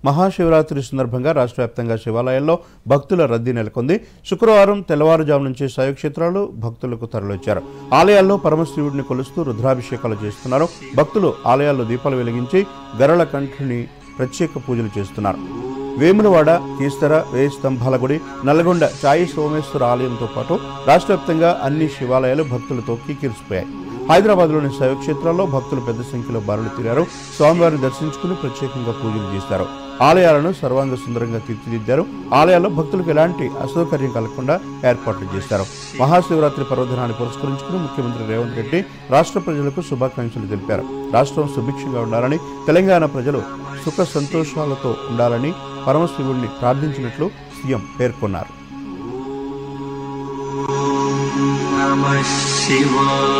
మహాశివరాత్రి సందర్భంగా రాష్ట్ర వ్యాప్తంగా శివాలయాల్లో భక్తుల రద్దీ నెలకొంది. శుక్రవారం తెల్లవారుజాము నుంచి శైవక్షేత్రాలు భక్తులకు తరలివచ్చారు. ఆలయాల్లో పరమశివుడిని కొలుస్తూ రుద్రాభిషేకాలు చేస్తున్నారు. భక్తులు ఆలయాల్లో దీపాలు వెలిగించి గరళ కంఠుని ప్రత్యేక పూజలు చేస్తున్నారు. వేములవాడ, కీస్తర, వేయి స్తంభాల గుడి, నల్గొండ చాయి సోమేశ్వర ఆలయంతో పాటు రాష్ట్ర వ్యాప్తంగా అన్ని శివాలయాలు భక్తులతో కిక్కిరిసిపోయాయి. హైదరాబాద్లోని శైవక్షేత్రాల్లో భక్తులు పెద్ద సంఖ్యలో బారులు తీరారు. స్వామివారిని దర్శించుకుని ప్రత్యేకంగా పూజలు చేశారు. ఆలయాలను సర్వాంగ సుందరంగా తీర్చిదిద్దారు. ఆలయాల్లో భక్తులకు ఎలాంటి అసౌకర్యం కలగకుండా ఏర్పాట్లు చేశారు. మహాశివరాత్రి పర్వదినాన్ని పురస్కరించుకుని ముఖ్యమంత్రి రేవంత్ రెడ్డి రాష్ట్ర ప్రజలకు శుభాకాంక్షలు తెలిపారు. రాష్ట్రం సుభిక్షంగా ఉండాలని, తెలంగాణ ప్రజలు సుఖ సంతోషాలతో ఉండాలని పరమశివుడిని ప్రార్థించినట్లు సీఎం పేర్కొన్నారు. Shiva